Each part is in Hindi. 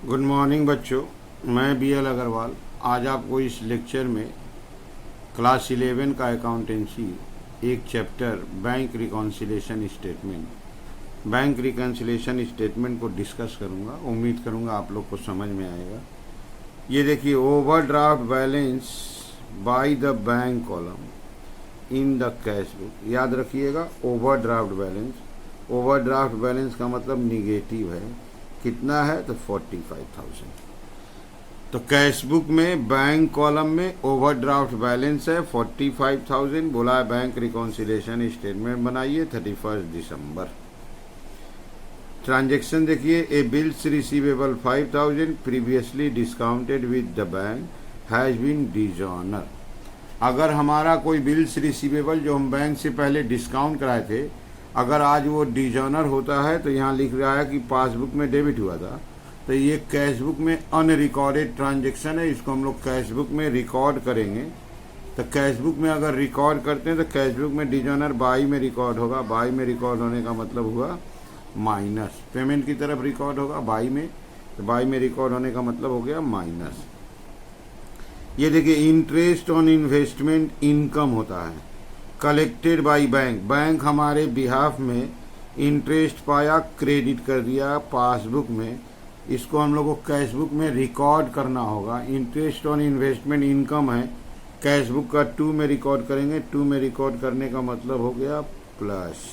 गुड मॉर्निंग बच्चों, मैं BL अग्रवाल आज आपको इस लेक्चर में क्लास 11 का अकाउंटेंसी एक चैप्टर बैंक रिकन्सिलेशन स्टेटमेंट को डिस्कस करूंगा। उम्मीद करूंगा आप लोग को समझ में आएगा। ये देखिए, overdraft balance by the bank column in the cash book. याद रखिएगा, ओवरड्राफ्ट बैलेंस का मतलब निगेटिव है। कितना है? तो 45,000। तो कैश बुक में बैंक कॉलम में ओवरड्राफ्ट बैलेंस है 45,000। बोला है बैंक रिकॉन्सिलेशन स्टेटमेंट बनाइए 31 दिसंबर। ट्रांजेक्शन देखिए, a bills receivable 5,000 previously discounted with the bank has been dishonour. अगर हमारा कोई बिल्स रिसीवेबल जो हम बैंक से पहले डिस्काउंट कराए थे, अगर आज वो डिजॉनर होता है तो यहाँ लिख रहा है कि पासबुक में डेबिट हुआ था, तो ये कैश बुक में अनरिकॉर्डेड ट्रांजेक्शन है। इसको हम लोग कैश बुक में रिकॉर्ड करेंगे। तो कैश बुक में अगर रिकॉर्ड करते हैं तो कैश बुक में डिजॉनर बाई में रिकॉर्ड होगा। बाई में रिकॉर्ड होने का मतलब हुआ माइनस। पेमेंट की तरफ रिकॉर्ड होगा बाई में, तो बाई में रिकॉर्ड होने का मतलब हो गया माइनस। ये देखिए, इंटरेस्ट ऑन इन्वेस्टमेंट इनकम होता है कलेक्टेड बाई बैंक हमारे बिहाफ में इंटरेस्ट पाया, क्रेडिट कर दिया पासबुक में। इसको हम लोग को कैश बुक में रिकॉर्ड करना होगा। इंटरेस्ट ऑन इन्वेस्टमेंट इनकम है, कैश बुक का 2 में रिकॉर्ड करेंगे। 2 में रिकॉर्ड करने का मतलब हो गया plus.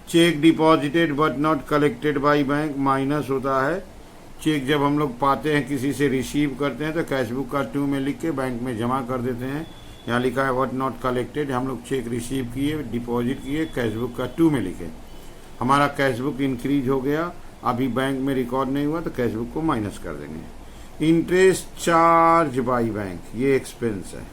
Check deposited but not collected by bank minus होता है। चेक जब हम लोग पाते हैं, किसी से रिसीव करते हैं, तो कैश बुक का 2 में लिख के बैंक में जमा कर देते हैं। यहाँ लिखा है व्हाट नॉट कलेक्टेड। हम लोग चेक रिसीव किए, डिपॉजिट किए, कैश बुक का 2 में लिखे। हमारा कैश बुक इंक्रीज हो गया, अभी बैंक में रिकॉर्ड नहीं हुआ, तो कैश बुक को माइनस कर देंगे। इंटरेस्ट चार्ज बाई बैंक, ये एक्सपेंस है।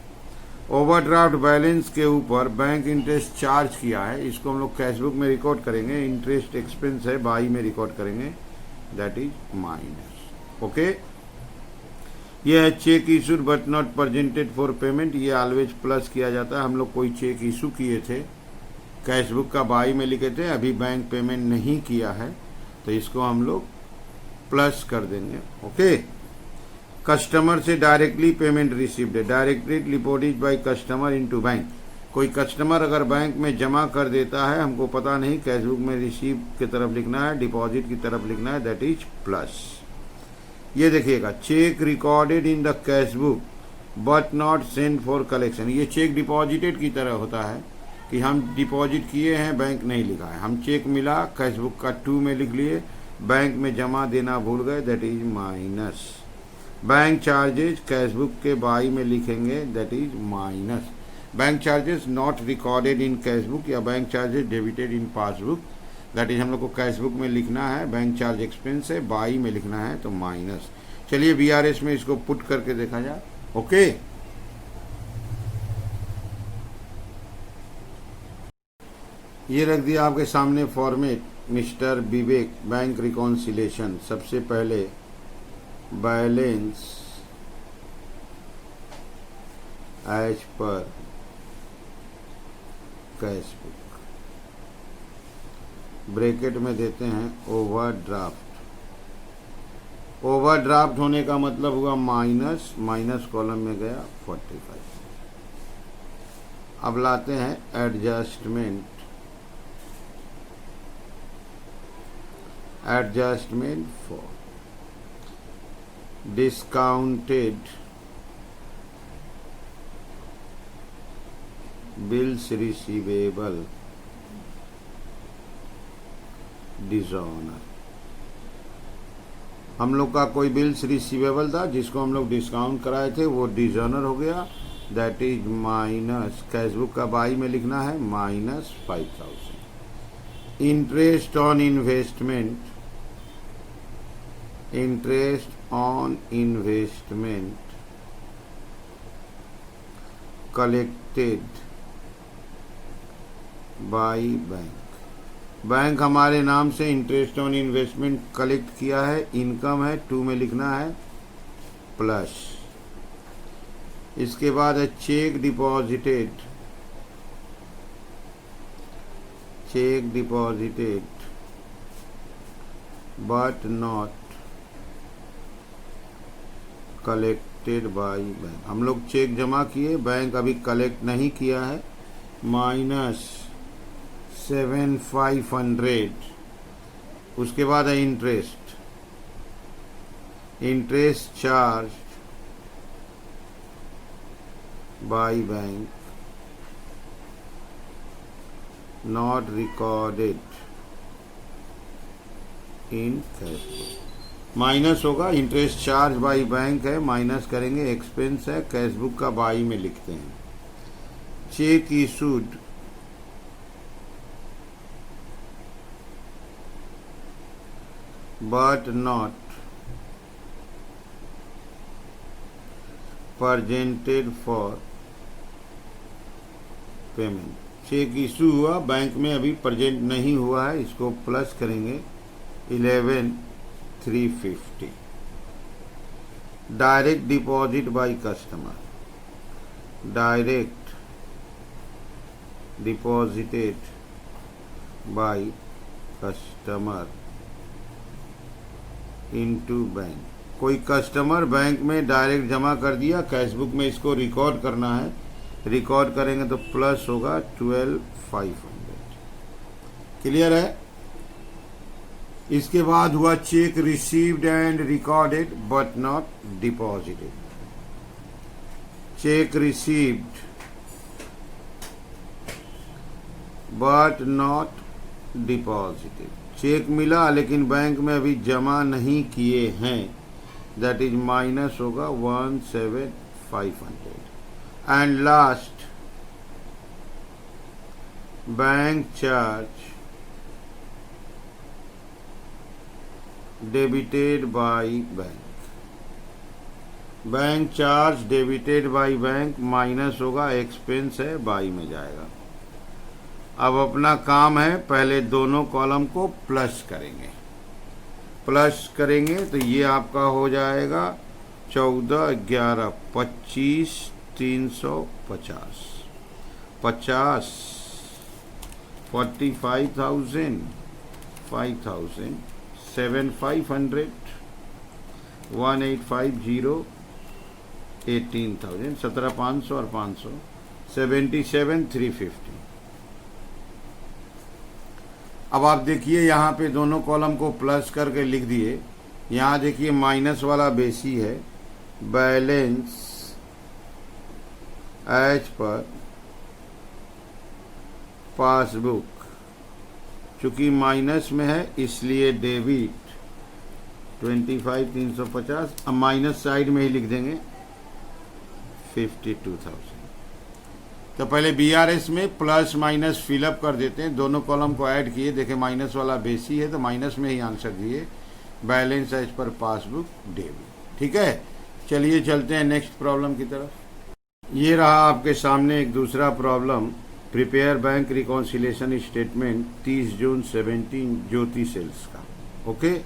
ओवरड्राफ्ट बैलेंस के ऊपर बैंक इंटरेस्ट चार्ज किया है, इसको हम लोग कैश बुक में रिकॉर्ड करेंगे। इंटरेस्ट एक्सपेंस है, बाई में रिकॉर्ड करेंगे, दैट इज माइनस। ओके, ये है cheque issued but not presented for payment. ये ऑलवेज प्लस किया जाता है। हम लोग कोई चेक इशू किए थे, कैश बुक का बाई में लिखे थे, अभी बैंक पेमेंट नहीं किया है, तो इसको हम लोग प्लस कर देंगे। ओके, कस्टमर से डायरेक्टली पेमेंट रिसीव्ड है, directly deposit by customer into bank. कोई कस्टमर अगर बैंक में जमा कर देता है, हमको पता नहीं, कैश बुक में रिसीव की तरफ लिखना है, डिपॉजिट की तरफ लिखना है, दैट इज प्लस। ये देखिएगा, cheque recorded in the cash book but not send for collection. ये चेक डिपॉजिटेड की तरह होता है कि हम डिपॉजिट किए हैं, बैंक नहीं लिखा है। हम चेक मिला, कैश बुक का 2 में लिख लिए, बैंक में जमा देना भूल गए, that is minus. Bank charges cash book के बाई में लिखेंगे, that is minus. Bank charges not recorded in cash book या bank charges debited in passbook, that is हम लोग को कैश बुक में लिखना है। बैंक चार्ज एक्सपेंस है, बाई में लिखना है, तो माइनस। चलिए VRS में इसको पुट करके देखा जाए। ओके, ये रख दिया आपके सामने format, mister Vivek, bank reconciliation. सबसे पहले balance as per cash book, bracket में देते हैं ओवरड्राफ्ट। ओवरड्राफ्ट होने का मतलब हुआ माइनस, माइनस कॉलम में गया 45। अब लाते हैं adjustment for discounted bills receivable dishonoured. हम लोग का कोई बिल्स रिसीवेबल था जिसको हम लोग डिस्काउंट कराए थे, वो डिजॉनर हो गया, that is minus. Cash book का बाई में लिखना है, minus 5,000। Interest on investment, interest on investment collected by bank. Bank हमारे नाम से इंटरेस्ट ऑन इन्वेस्टमेंट कलेक्ट किया है, इनकम है, 2 में लिखना है, प्लस। इसके बाद है check deposited, check deposited but not collected by bank, हम लोग चेक जमा किए, बैंक अभी कलेक्ट नहीं किया है, -7,500। उसके बाद है interest charge by bank not recorded in cash book. Minus होगा, इंटरेस्ट चार्ज बाई बैंक है, माइनस करेंगे, एक्सपेंस है, कैश बुक का बाई में लिखते हैं। Cheque issued but not presented for payment. Cheque issue हुआ, बैंक में अभी प्रेजेंट नहीं हुआ है, इसको प्लस करेंगे 11,350। Direct deposit by customer, direct deposited by customer into bank. कोई कस्टमर बैंक में डायरेक्ट जमा कर दिया, कैश बुक में इसको रिकॉर्ड करना है, रिकॉर्ड करेंगे तो प्लस होगा 12,500। क्लियर है। इसके बाद हुआ cheque received and recorded but not deposited. Cheque received but not deposited, cheque मिला लेकिन बैंक में अभी जमा नहीं किए हैं, दैट इज माइनस होगा 17,500। And last bank charge debited by bank, bank charge debited by bank minus होगा, एक्सपेंस है, बाई में जाएगा। अब अपना काम है, पहले दोनों कॉलम को प्लस करेंगे, प्लस करेंगे तो ये आपका हो जाएगा 14, 11, 25, 350, 50, 45,000, 5,000, 7,500, 1,850, 18,000, 17,500 और 500, 77,350। अब आप देखिए यहाँ पे दोनों कॉलम को प्लस करके लिख दिए। यहाँ देखिए माइनस वाला बेसी है, बैलेंस एज पर पासबुक, चूंकि माइनस में है इसलिए डेबिट 25,350। अब माइनस साइड में ही लिख देंगे 52,000। तो पहले बीआरएस में प्लस माइनस फिलअप कर देते हैं, दोनों कॉलम को ऐड किए, देखें माइनस वाला बेसी है तो माइनस में ही आंसर दिए, balance as per passbook debit. ठीक है, चलिए चलते हैं नेक्स्ट प्रॉब्लम की तरफ। ये रहा आपके सामने एक दूसरा problem, prepare bank reconciliation statement 30 जून 17 ज्योति सेल्स का। ओके,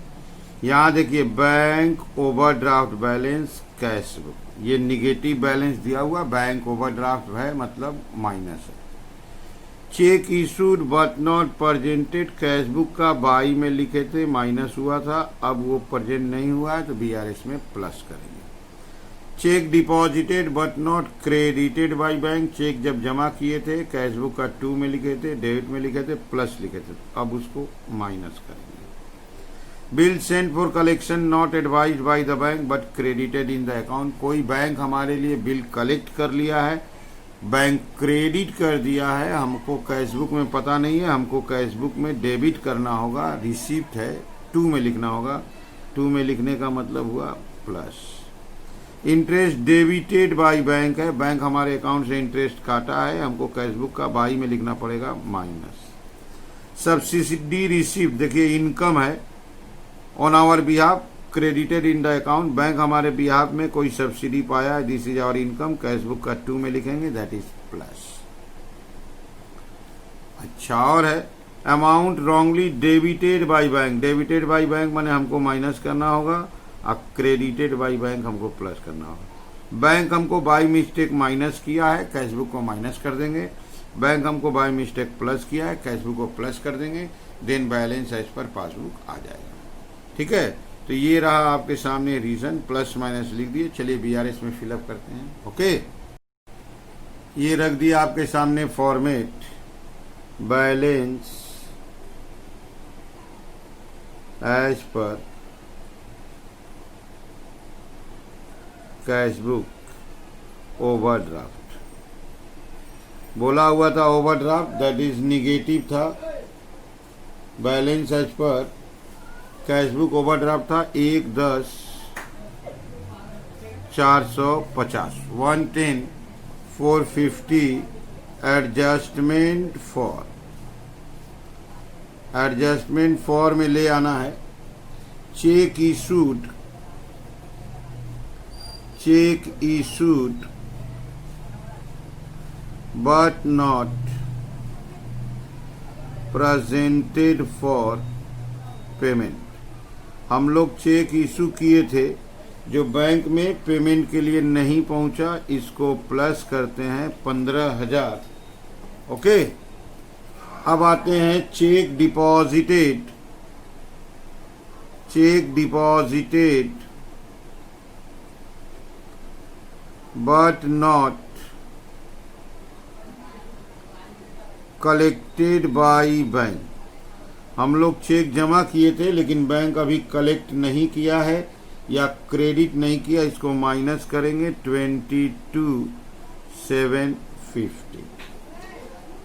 यहाँ देखिए bank overdraft balance cash book, ये निगेटिव बैलेंस दिया हुआ, बैंक ओवरड्राफ्ट है मतलब माइनस है। Cheque issued but not presented, cash book का बाई में लिखे थे, माइनस हुआ था, अब वो प्रेजेंट नहीं हुआ है तो बीआरएस में प्लस करेंगे। Cheque deposited but not credited by bank, cheque जब जमा किए थे कैश बुक का 2 में लिखे थे, डेबिट में लिखे थे, प्लस लिखे थे, अब उसको माइनस करेंगे। Bill sent for collection not advised by the bank but credited in the account, कोई बैंक हमारे लिए बिल कलेक्ट कर लिया है, बैंक क्रेडिट कर दिया है, हमको कैश बुक में पता नहीं है, हमको कैश बुक में डेबिट करना होगा, रिसिप्ट है 2 में लिखना होगा, 2 में लिखने का मतलब हुआ plus. Interest debited by bank है, बैंक हमारे अकाउंट से इंटरेस्ट काटा है, हमको कैश बुक का बाई में लिखना पड़ेगा माइनस। सब्सिडी रिसीव्ड, देखिए इनकम है, on our behalf credited in the account, bank हमारे बिहाफ में कोई सब्सिडी पाया है, this is our income, cash book का 2 में लिखेंगे, दैट इज प्लस। अच्छा, और है amount wrongly debited by bank, debited by bank माने हमको माइनस करना होगा, और क्रेडिटेड बाय बैंक हमको प्लस करना होगा। बैंक हमको बाय मिस्टेक माइनस किया है, कैश बुक को माइनस कर देंगे, बैंक हमको बाय मिस्टेक प्लस किया है, कैश बुक को प्लस कर देंगे, then balance as per passbook आ जाएगा। ठीक है, तो ये रहा आपके सामने रीज़न, प्लस माइनस लिख दिए। चलिए BRS में फिलअप करते हैं। ओके, ये रख दिया आपके सामने format, balance as per cash book overdraft. बोला हुआ था ओवरड्राफ्ट, दैट इज निगेटिव था। Balance as per cash book overdraft था 1/10/450, 110,450 एडजस्टमेंट फॉर में ले आना है। Cheque issued but not presented for payment। हम लोग चेक इशू किए थे जो बैंक में पेमेंट के लिए नहीं पहुंचा, इसको प्लस करते हैं 15,000। ओके, अब आते हैं check deposited but not collected by bank. हम लोग चेक जमा किए थे लेकिन बैंक अभी कलेक्ट नहीं किया है या क्रेडिट नहीं किया, इसको माइनस करेंगे 22,750।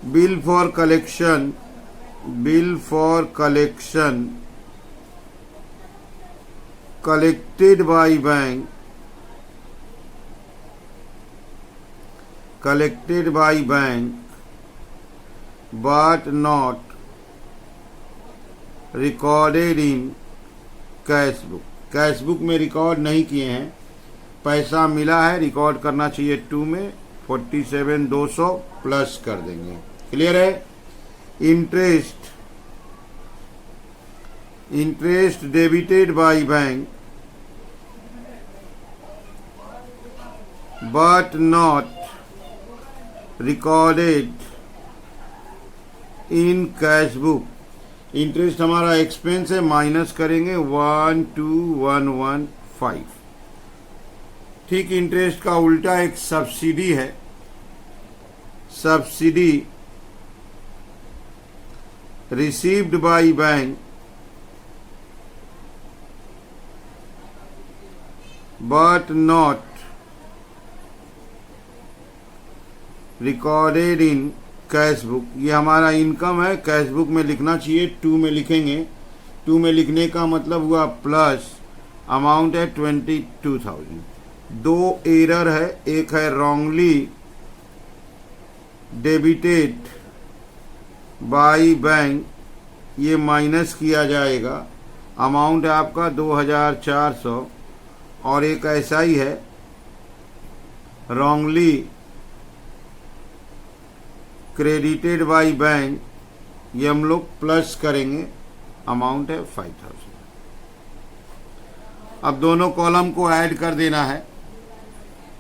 Bill for collection collected by bank but not recorded in cash book में रिकॉर्ड नहीं किए हैं। पैसा मिला है, रिकॉर्ड करना चाहिए 2 में, 47,200 प्लस कर देंगे। क्लियर है? Interest debited by bank but not recorded in cash book. Interest हमारा एक्सपेंस है, माइनस करेंगे 12,115। ठीक, इंटरेस्ट का उल्टा एक सब्सिडी है। Subsidy received by bank but not recorded in cash book. ये हमारा इनकम है, कैश बुक में लिखना चाहिए, 2 में लिखेंगे। 2 में लिखने का मतलब हुआ प्लस, अमाउंट है 22,000। 2 एरर है, एक है रॉन्गली डेबिटेड बाई बैंक, ये माइनस किया जाएगा, अमाउंट है आपका 2,400। और एक ऐसा ही है रॉन्गली क्रेडिटेड बाई बैंक, ये हम लोग प्लस करेंगे, अमाउंट है 5,000। अब दोनों कॉलम को ऐड कर देना है।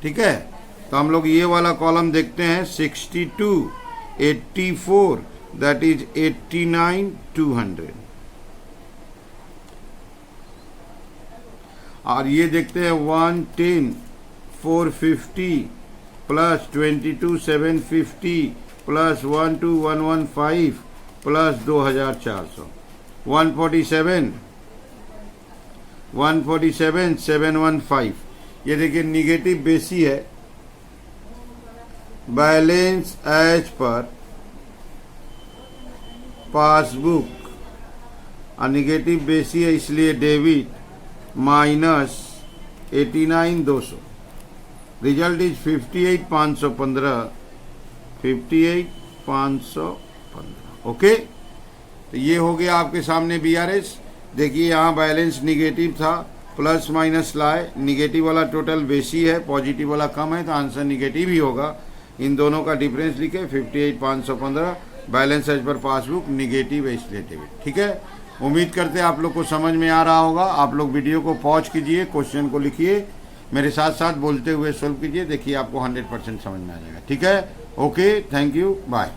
ठीक है, तो हम लोग ये वाला कॉलम देखते हैं 62, 84, दैट इज 89,200। और ये देखते हैं 110,450 प्लस 22,750 प्लस 12,115 प्लस 2,400, 147,715। ये देखिए निगेटिव बेसी है। बैलेंस एज पर पासबुक, और निगेटिव बेसी है इसलिए debit, minus 89,200। Result is 58,515, 58,515। Okay, तो ये हो गया आपके सामने BRS। देखिए यहाँ बैलेंस निगेटिव था, प्लस माइनस लाए, निगेटिव वाला टोटल बेसी है, पॉजिटिव वाला कम है, तो आंसर निगेटिव ही होगा। इन दोनों का डिफरेंस लिखे 58,515। Balance as per passbook negative है इसलिए डेबिट। ठीक है, उम्मीद करते हैं आप लोग को समझ में आ रहा होगा। आप लोग वीडियो को पॉज कीजिए, क्वेश्चन को लिखिए, मेरे साथ साथ बोलते हुए सॉल्व कीजिए, देखिए आपको 100% समझ में आ जाएगा। ठीक है, ओके, थैंक यू, बाय।